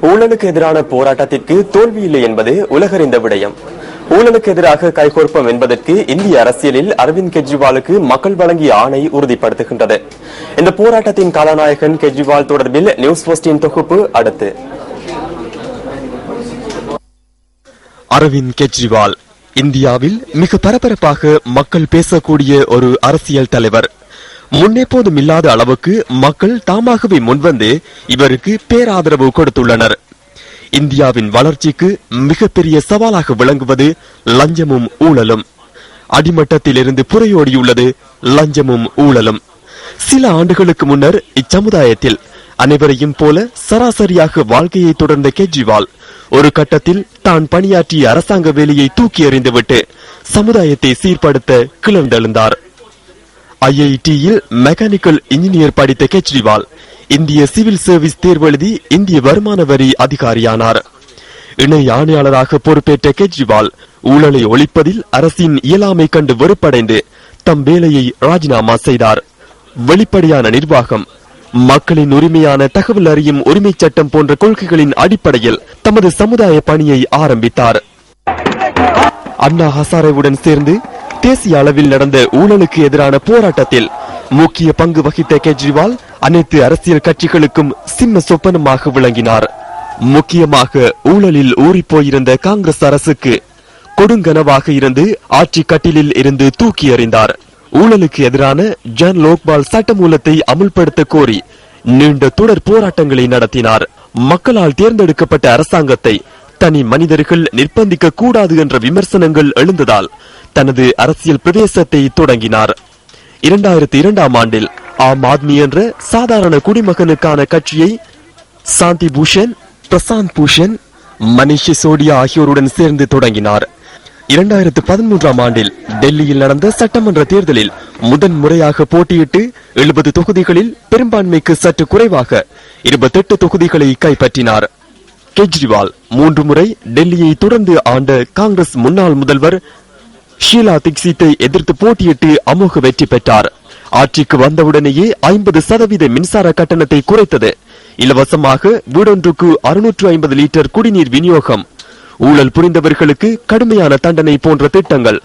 ஊழலுக்கு எதிரான போராட்டத்திற்கு தோல்வியில்லை என்பது உலகறிந்த விடயம். ஊழலுக்கு எதிராக கைகோர்ப்போம் என்பதற்கு இந்திய அரசியலில் அரவிந்த் கெஜ்ரிவாலுக்கு மக்கள் வழங்கிய ஆணை உறுதிப்படுத்துகின்றது. இந்த போராட்டத்தின் கதாநாயகன் கெஜ்ரிவால் தொடர்பில் நியூஸ் போஸ்டின் தொகுப்பு அடுத்து. அரவிந்த் கெஜ்ரிவால் இந்தியாவில் மிக பரபரப்பாக மக்கள் பேசக்கூடிய ஒரு அரசியல் தலைவர். முன்னெப்போதும் இல்லாத அளவுக்கு மக்கள் தாமாகவே முன்வந்து இவருக்கு பேராதரவு கொடுத்துள்ளனர். இந்தியாவின் வளர்ச்சிக்கு மிகப்பெரிய சவாலாக விளங்குவது லஞ்சமும் ஊழலும். அடிமட்டத்திலிருந்து புரையோடியுள்ளது லஞ்சமும் ஊழலும். சில ஆண்டுகளுக்கு முன்னர் இச்சமுதாயத்தில் அனைவரையும் போல சராசரியாக வாழ்க்கையை தொடர்ந்த கெஜ்ரிவால் ஒரு கட்டத்தில் தான் பணியாற்றிய அரசாங்க வேலையை தூக்கி எறிந்துவிட்டு சமுதாயத்தை சீர்படுத்த கிளர்ந்தெழுந்தார். IITயில் மெக்கானிக்கல் இன்ஜினியர் படித்த கெஜ்ரிவால் இந்திய சிவில் சர்வீஸ் தேர்வு எழுதி இந்திய வருமான வரி அதிகாரியானார். இணை ஆணையாளராக பொறுப்பேற்ற கெஜ்ரிவால் ஊழலை ஒழிப்பதில் அரசின் இயலாமை கண்டு வெறுப்படைந்து தம் வேலையை ராஜினாமா செய்தார். வெளிப்படையான நிர்வாகம், மக்களின் உரிமையான தகவல் அறியும் உரிமை சட்டம் போன்ற கொள்கைகளின் அடிப்படையில் தமது சமுதாய பணியை ஆரம்பித்தார். அண்ணா ஹசாரேவுடன் சேர்ந்து தேசிய அளவில் நடந்த ஊழலுக்கு எதிரான போராட்டத்தில் முக்கிய பங்கு வகித்த கெஜ்ரிவால் அனைத்து அரசியல் கட்சிகளுக்கும் சிம்ம சொப்பனமாக விளங்கினார். முக்கியமாக ஊழலில் ஊறிப்போயிருந்த காங்கிரஸ் அரசுக்கு கொடுங்கனவாக இருந்து ஆட்சி கட்டிலில் இருந்து தூக்கி எறிந்தார். ஊழலுக்கு எதிரான ஜன் லோக்பால் சட்டமூலத்தை அமுல்படுத்த கோரி நீண்ட தொடர் போராட்டங்களை நடத்தினார். மக்களால் தேர்ந்தெடுக்கப்பட்ட அரசாங்கத்தை தனி மனிதர்கள் நிர்பந்திக்க கூடாது என்ற விமர்சனங்கள் எழுந்ததால் தனது அரசியல் பிரவேசத்தை தொடங்கினார். 2002ஆம் ஆண்டில் ஆம் ஆத்மி என்ற சாதாரண குடிமகனுக்கான கட்சியை சாந்தி பூஷன், பிரசாந்த் பூஷன், மனிஷ் சிசோடியா ஆகியோருடன் சேர்ந்து தொடங்கினார். 2013ஆம் ஆண்டில் டெல்லியில் நடந்த சட்டமன்ற தேர்தலில் முதன் முறையாக போட்டியிட்டு 70 தொகுதிகளில் பெரும்பான்மைக்கு சற்று குறைவாக 28 தொகுதிகளை கைப்பற்றினார். கெஜ்ரிவால் 3 முறை டெல்லியை தொடர்ந்து ஆண்ட காங்கிரஸ் முன்னாள் முதல்வர் ஷீலா தீக்ஷித்தை எதிர்த்து போட்டியிட்டு அமோக வெற்றி பெற்றார். ஆட்சிக்கு வந்தவுடனேயே 50% மின்சார கட்டணத்தை குறைத்தது, இலவசமாக வீடொன்றுக்கு 650 லிட்டர் குடிநீர் விநியோகம், ஊழல் புரிந்தவர்களுக்கு கடுமையான தண்டனை போன்ற திட்டங்கள்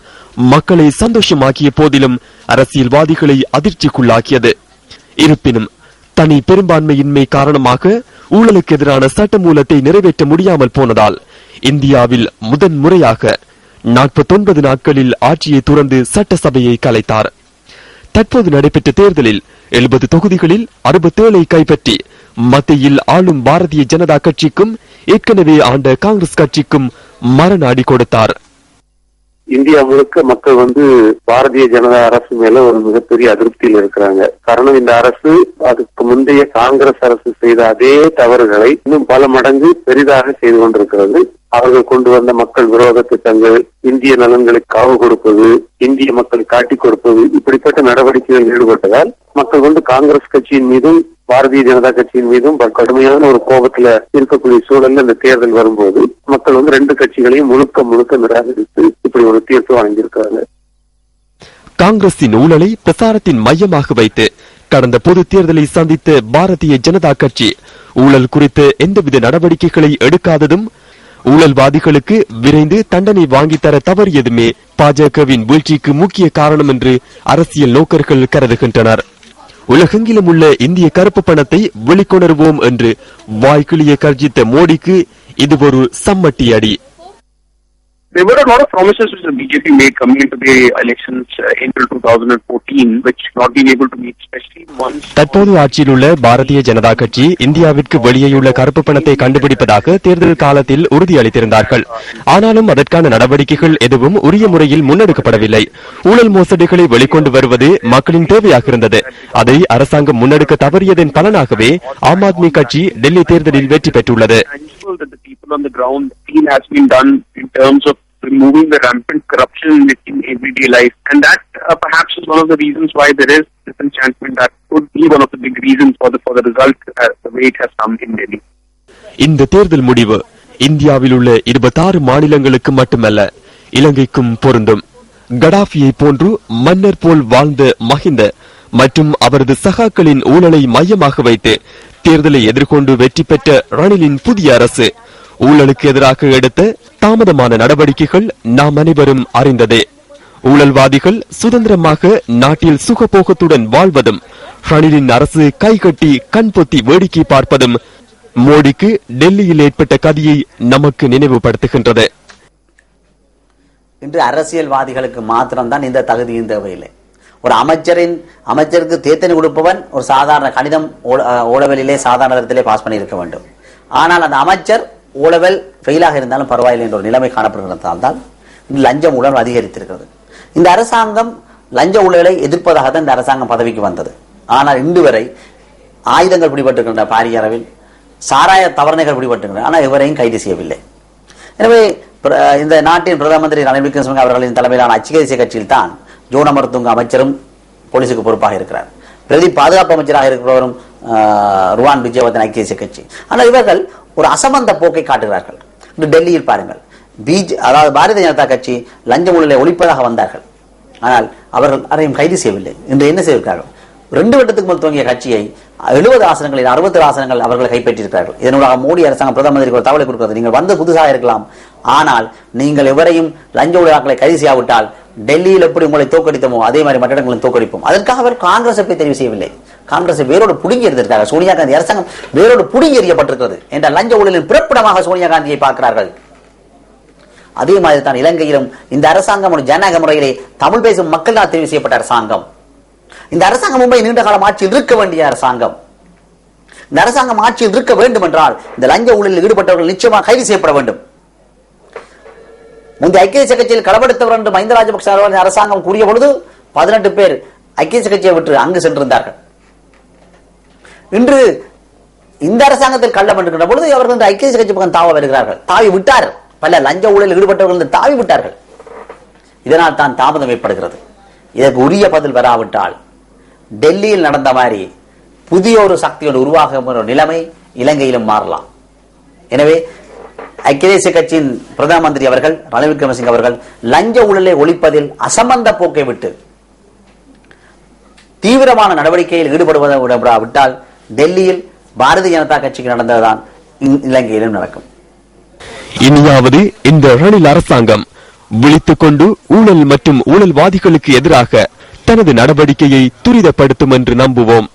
மக்களை சந்தோஷமாக்கிய போதிலும் அரசியல்வாதிகளை அதிர்ச்சிக்குள்ளாக்கியது. இருப்பினும் தனி பெரும்பான்மையின்மை காரணமாக ஊழலுக்கு எதிரான சட்டமூலத்தை நிறைவேற்ற முடியாமல் போனதால் இந்தியாவில் முதன் முறையாக 49 நாட்களில் ஆட்சியை துறந்து சட்டசபையை கலைத்தார். தற்போது நடைபெற்ற தேர்தலில் 70 தொகுதிகளில் 67 கைப்பற்றி மத்தியில் ஆளும் பாரதிய ஜனதா கட்சிக்கும் ஏற்கனவே ஆண்ட காங்கிரஸ் கட்சிக்கும் மரண அடி கொடுத்தார். இந்தியா முழுக்க மக்கள் பாரதிய ஜனதா அரசு மேல ஒரு மிகப்பெரிய அதிருப்தியில் இருக்கிறாங்க. காரணம், இந்த அரசு அதுக்கு முந்தைய காங்கிரஸ் அரசு செய்த அதே தவறுகளை இன்னும் பல மடங்கு பெரிதாக செய்து கொண்டிருக்கிறது. அவர்கள் கொண்டு வந்த மக்கள் விரோத திட்டங்கள், இந்திய நலன்களுக்கு காவு கொடுப்பது, இந்திய மக்களை காட்டிக் கொடுப்பது, இப்படிப்பட்ட நடவடிக்கைகளில் ஈடுபட்டதால் மக்கள் காங்கிரஸ் கட்சியின் மீதும் பாரதிய ஜனதா கட்சியின் மீதும் கடுமையான ஒரு கோபத்துல இருக்கக்கூடிய சூழல்ல இந்த தேர்தல் வரும்போது மக்கள் 2 கட்சிகளையும் முழுக்க முழுக்க நிராகரித்து இப்படி ஒரு தீர்ப்பு வழங்கியிருக்கிறாங்க. காங்கிரசின் ஊழலை பிரசாரத்தின் மையமாக வைத்து கடந்த பொது தேர்தலை சந்தித்த பாரதிய ஜனதா கட்சி ஊழல் குறித்த எந்தவித நடவடிக்கைகளை எடுக்காததும், ஊழல்வாதிகளுக்கு விரைந்து தண்டனை வாங்கித்தர தவறியதுமே பாஜகவின் வீழ்ச்சிக்கு முக்கிய காரணம் என்று அரசியல் நோக்கர்கள் கருதுகின்றனர். உலகெங்கிலும் உள்ள இந்திய கருப்பு பணத்தை வெளிக்கொணர்வோம் என்று வாய்க்கிளிய கர்ஜித்த மோடிக்கு இது ஒரு சம்மட்டி அடி. There were a lot of promises which the BJP made coming into the elections until 2014, which not being able to meet, especially once. தற்போது ஆட்சியில் உள்ள பாரதிய ஜனதா கட்சி இந்தியாவிற்கு வெளியேயுள்ள கருப்பு பணத்தை கண்டுபிடிப்பதாக தேர்தல் காலத்தில் உறுதியளித்திருந்தார்கள். ஆனாலும் அதற்கான நடவடிக்கைகள் எதுவும் உரிய முறையில் முன்னெடுக்கப்படவில்லை. ஊழல் மோசடிகளை வெளிக்கொண்டு வருவது மக்களின் தேவையாக இருந்தது. அதை அரசாங்கம் முன்னெடுக்க தவறியதன் பலனாகவே ஆம் ஆத்மி கட்சி டெல்லி தேர்தலில் வெற்றி பெற்றுள்ளது. On the ground feel has been done in terms of removing the rampant corruption in everyday life, and that perhaps is one of the reasons why there is disenchantment. That could be one of the big reasons for the result the way it has come in Delhi. இந்த தேர்தல் முடிவு இந்தியாவில் உள்ள 26 மாநிலங்களுக்கு மட்டுமல்ல, இலங்கைக்கும் பொருந்தும். கடாபியை போன்று மன்னர் போல் வாழ்ந்த மஹிந்த மற்றும் அவரது சகாக்களின் ஊழலை மையமாக வைத்து தேர்தலை எதிர்கொண்டு வெற்றி பெற்ற ரணிலின் புதிய அரசு ஊழலுக்கு எதிராக எடுத்த தாமதமான நடவடிக்கைகள் நாம் அனைவரும் அறிந்ததே. ஊழல்வாதிகள் சுதந்திரமாக நாட்டில் சுகபோகத்துடன் வாழ்வதும், ரணிலின் அரசு கைகட்டி கண்பொத்தி வேடிக்கை பார்ப்பதும் மோடிக்கு டெல்லியில் ஏற்பட்ட கதியை நமக்கு நினைவுபடுத்துகின்றது. இன்று அரசியல்வாதிகளுக்கு மாத்திரம்தான் இந்த தகுதியும் தேவையில்லை. ஒரு அமைச்சருக்கு தேத்தனி கொடுப்பவன் ஒரு சாதாரண கணிதம் ஓலவெளியிலே சாதாரண தரத்திலே பாஸ் பண்ணி இருக்க வேண்டும். ஆனால் அந்த அமைச்சர் ஓலவெல் ஃபெயிலாக இருந்தாலும் பரவாயில்லை என்ற ஒரு நிலைமை காணப்படுகிறதால் தான் லஞ்சம் ஊழல் அதிகரித்திருக்கிறது. இந்த அரசாங்கம் லஞ்ச ஊழலை எதிர்ப்பதாக தான் இந்த அரசாங்கம் பதவிக்கு வந்தது. ஆனால் இன்று வரை ஆயுதங்கள் பிடிபட்டிருக்கின்ற பாரிய அளவில், சாராய தவறுகள் பிடிபட்டிருக்கின்றன. ஆனால் இவரையும் கைது செய்யவில்லை. எனவே இந்த நாட்டின் பிரதம மந்திரி ரணில் விக்ரமசிங்கே அவர்களின் தலைமையிலான ஐக்கிய தேசிய கட்சியில் தான் ஜோன் அமர்துங்க அமைச்சரும் போலீசுக்கு பொறுப்பாக இருக்கிறார். பிரதி பாதுகாப்பு அமைச்சராக இருக்கிறவரும் ருவான் விஜயவர்தன ஐக்கிய தேசிய கட்சி. ஆனால் இவர்கள் ஒரு அசமந்த போக்கை காட்டுகிறார்கள். இன்று டெல்லியில் பாருங்கள், அதாவது பாரதிய ஜனதா கட்சி லஞ்ச ஊழலை ஒழிப்பதாக வந்தார்கள். ஆனால் அவர்கள் அதையும் கைது செய்யவில்லை. இன்று என்ன செய்திருக்கிறார்கள்? 2 வருடத்துக்கு முதல் துவங்கிய கட்சியை 70 ஆசனங்களில் 60 ஆசனங்கள் அவர்கள் கைப்பற்றியிருக்கிறார்கள். இதனூடாக மோடி அரசாங்கம் பிரதம மந்திரிக்கு ஒரு தகவலை கொடுக்கிறது. நீங்கள் வந்து புதுசாக இருக்கலாம், ஆனால் நீங்கள் எவரையும் லஞ்ச ஊழலாக்களை கைது செய்யாவிட்டால் டெல்லியில் எப்படி உங்களை தோற்கடித்தமோ அதே மாதிரி மற்ற இடங்களில் தோற்கடிப்போம். அதற்காக அவர் காங்கிரஸை போய் தெரிவு செய்யவில்லை. காங்கிரஸை வேரோடு புடுங்கி எறிந்திருக்காங்க. சோனியா காந்தி அரசாங்கம் வேரோடு புடுங்கி எறியப்பட்டிருக்கிறது என்ற லஞ்ச ஊழலின் பிறப்பிடமாக சோனியா காந்தியை பார்க்கிறார்கள். அதே மாதிரி தான் இலங்கையிலும் இந்த அரசாங்கம் ஒரு ஜனநாயக முறையிலே தமிழ் பேசும் மக்களால் தெரிவு செய்யப்பட்ட அரசாங்கம். இந்த அரசாங்கம் மும்பை நீண்ட காலம் ஆட்சியில் இருக்க வேண்டிய அரசாங்கம். இந்த அரசாங்கம் ஆட்சியில் இருக்க வேண்டும் என்றால் இந்த லஞ்ச ஊழலில் ஈடுபட்டவர்கள் நிச்சயமாக கைது செய்யப்பட வேண்டும். முந்தைய ஐக்கிய தேசிய கட்சியில் களவெடுத்தவர் என்று மஹிந்த ராஜபக்ச அரசாங்கம் கூறிய பொழுது 18 பேர் ஐக்கிய தேசிய கட்சியை விட்டு அங்கு சென்றிருந்தார்கள். இன்று இந்த அரசாங்கத்தில் கள்ளம் என்கின்ற பொழுது அவர்கள் ஐக்கிய தேசிய கட்சி பக்கம் தாவ வருகிறார்கள். தாவி விட்டார். பல லஞ்ச ஊழலில் ஈடுபட்டவர்கள் தாவி விட்டார்கள். இதனால் தான் தாமதம் ஏற்படுகிறது. இதற்கு உரிய பதில் வராவிட்டால் டெல்லியில் நடந்த மாதிரி புதிய ஒரு சக்தியோடு உருவாகும் ஒரு நிலைமை இலங்கையிலும் மாறலாம். எனவே ஐக்கிய தேசிய கட்சியின் பிரதம மந்திரி அவர்கள் ரணில் விக்ரமசிங்கே அவர்கள் லஞ்ச ஊழலை ஒழிப்பதில் அசம்பந்த போக்கை விட்டு தீவிரமான நடவடிக்கையில் ஈடுபடுவதை விட்டால் டெல்லியில் பாரதிய ஜனதா கட்சிக்கு நடந்ததுதான் இலங்கையிலும் நடக்கும். இனியாவது இந்த ரணில் அரசாங்கம் விழித்துக் கொண்டு ஊழல் மற்றும் ஊழல்வாதிகளுக்கு எதிராக தனது நடவடிக்கையை துரிதப்படுத்தும் என்று நம்புவோம்.